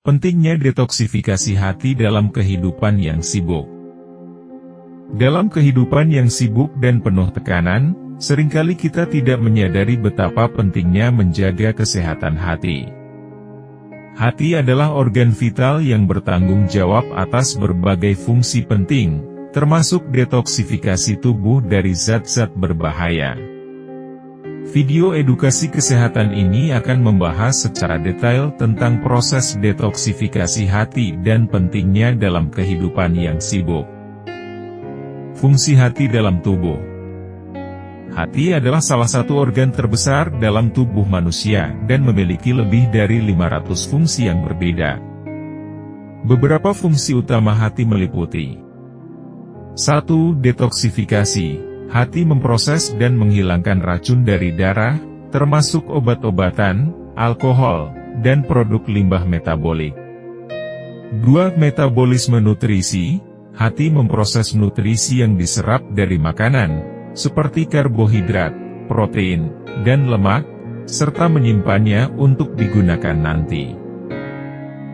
Pentingnya detoksifikasi hati dalam kehidupan yang sibuk. Dalam kehidupan yang sibuk dan penuh tekanan, seringkali kita tidak menyadari betapa pentingnya menjaga kesehatan hati. Hati adalah organ vital yang bertanggung jawab atas berbagai fungsi penting, termasuk detoksifikasi tubuh dari zat-zat berbahaya. Video edukasi kesehatan ini akan membahas secara detail tentang proses detoksifikasi hati dan pentingnya dalam kehidupan yang sibuk. Fungsi hati dalam tubuh. Hati adalah salah satu organ terbesar dalam tubuh manusia dan memiliki lebih dari 500 fungsi yang berbeda. Beberapa fungsi utama hati meliputi 1. Detoksifikasi. Hati memproses dan menghilangkan racun dari darah, termasuk obat-obatan, alkohol, dan produk limbah metabolik. 2. Metabolisme nutrisi. Hati memproses nutrisi yang diserap dari makanan, seperti karbohidrat, protein, dan lemak, serta menyimpannya untuk digunakan nanti.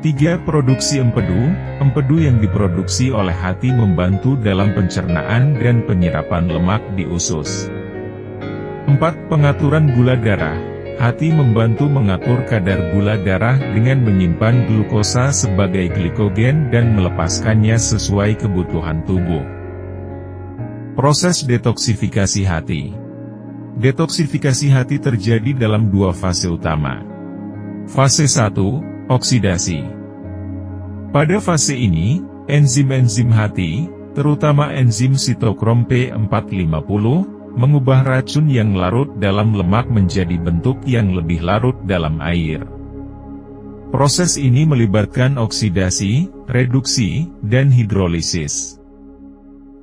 3. Produksi empedu. Empedu yang diproduksi oleh hati membantu dalam pencernaan dan penyerapan lemak di usus. 4. Pengaturan gula darah. Hati membantu mengatur kadar gula darah dengan menyimpan glukosa sebagai glikogen dan melepaskannya sesuai kebutuhan tubuh. Proses detoksifikasi hati. Detoksifikasi hati terjadi dalam dua fase utama. Fase 1. Oksidasi. Pada fase ini, enzim-enzim hati, terutama enzim sitokrom P450, mengubah racun yang larut dalam lemak menjadi bentuk yang lebih larut dalam air. Proses ini melibatkan oksidasi, reduksi, dan hidrolisis.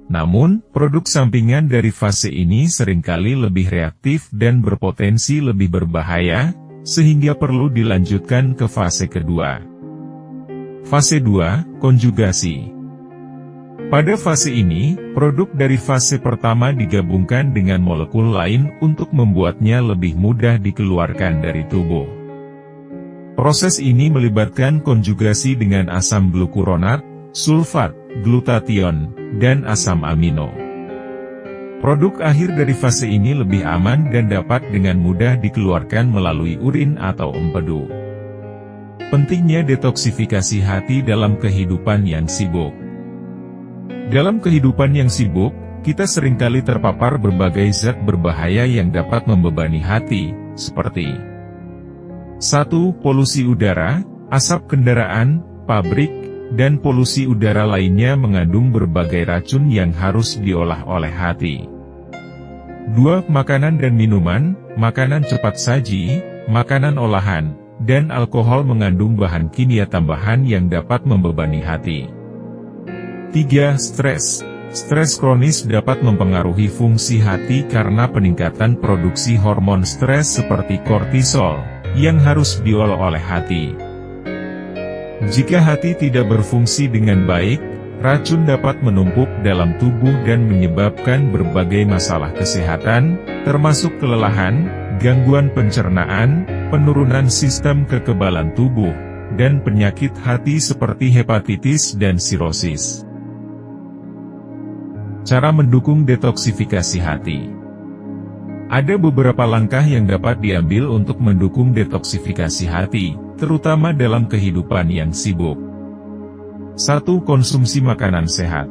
Namun, produk sampingan dari fase ini seringkali lebih reaktif dan berpotensi lebih berbahaya, sehingga perlu dilanjutkan ke fase kedua. Fase 2, konjugasi. Pada fase ini, produk dari fase pertama digabungkan dengan molekul lain untuk membuatnya lebih mudah dikeluarkan dari tubuh. Proses ini melibatkan konjugasi dengan asam glukuronat, sulfat, glutation, dan asam amino. Produk akhir dari fase ini lebih aman dan dapat dengan mudah dikeluarkan melalui urin atau empedu. Pentingnya detoksifikasi hati dalam kehidupan yang sibuk. Dalam kehidupan yang sibuk, kita seringkali terpapar berbagai zat berbahaya yang dapat membebani hati, seperti 1. Polusi udara, asap kendaraan, pabrik, dan polusi udara lainnya mengandung berbagai racun yang harus diolah oleh hati. 2. Makanan dan minuman, makanan cepat saji, makanan olahan, dan alkohol mengandung bahan kimia tambahan yang dapat membebani hati. 3. Stres. Stres kronis dapat mempengaruhi fungsi hati karena peningkatan produksi hormon stres seperti kortisol, yang harus diolah oleh hati. Jika hati tidak berfungsi dengan baik, racun dapat menumpuk dalam tubuh dan menyebabkan berbagai masalah kesehatan, termasuk kelelahan, gangguan pencernaan, penurunan sistem kekebalan tubuh, dan penyakit hati seperti hepatitis dan sirosis. Cara mendukung detoksifikasi hati. Ada beberapa langkah yang dapat diambil untuk mendukung detoksifikasi hati, terutama dalam kehidupan yang sibuk. 1. Konsumsi makanan sehat.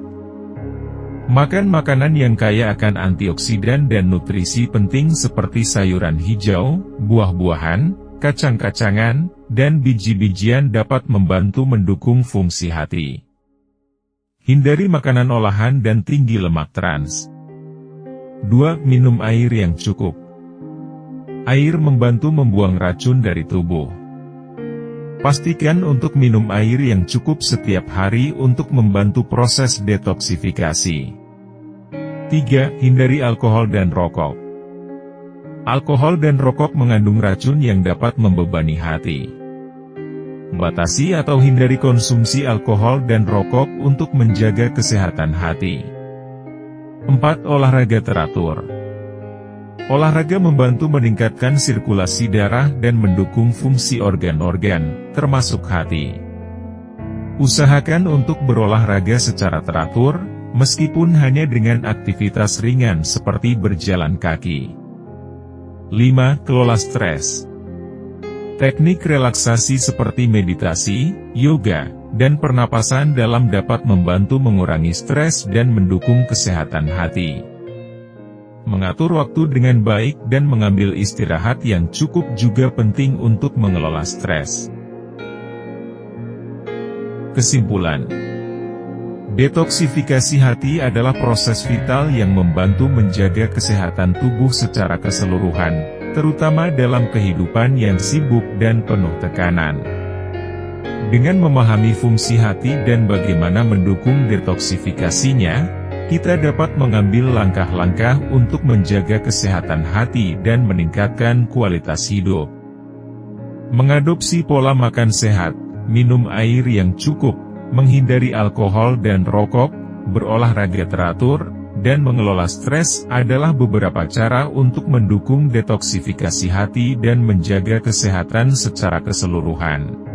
Makan makanan yang kaya akan antioksidan dan nutrisi penting seperti sayuran hijau, buah-buahan, kacang-kacangan, dan biji-bijian dapat membantu mendukung fungsi hati. Hindari makanan olahan dan tinggi lemak trans. 2. Minum air yang cukup. Air membantu membuang racun dari tubuh. Pastikan untuk minum air yang cukup setiap hari untuk membantu proses detoksifikasi. 3. Hindari alkohol dan rokok. Alkohol dan rokok mengandung racun yang dapat membebani hati. Batasi atau hindari konsumsi alkohol dan rokok untuk menjaga kesehatan hati. 4. Olahraga teratur. Olahraga membantu meningkatkan sirkulasi darah dan mendukung fungsi organ-organ, termasuk hati. Usahakan untuk berolahraga secara teratur, meskipun hanya dengan aktivitas ringan seperti berjalan kaki. 5. Kelola stres. Teknik relaksasi seperti meditasi, yoga, dan pernapasan dalam dapat membantu mengurangi stres dan mendukung kesehatan hati. Mengatur waktu dengan baik dan mengambil istirahat yang cukup juga penting untuk mengelola stres. Kesimpulan: detoksifikasi hati adalah proses vital yang membantu menjaga kesehatan tubuh secara keseluruhan, terutama dalam kehidupan yang sibuk dan penuh tekanan. Dengan memahami fungsi hati dan bagaimana mendukung detoksifikasinya, kita dapat mengambil langkah-langkah untuk menjaga kesehatan hati dan meningkatkan kualitas hidup. Mengadopsi pola makan sehat, minum air yang cukup, menghindari alkohol dan rokok, berolahraga teratur, dan mengelola stres adalah beberapa cara untuk mendukung detoksifikasi hati dan menjaga kesehatan secara keseluruhan.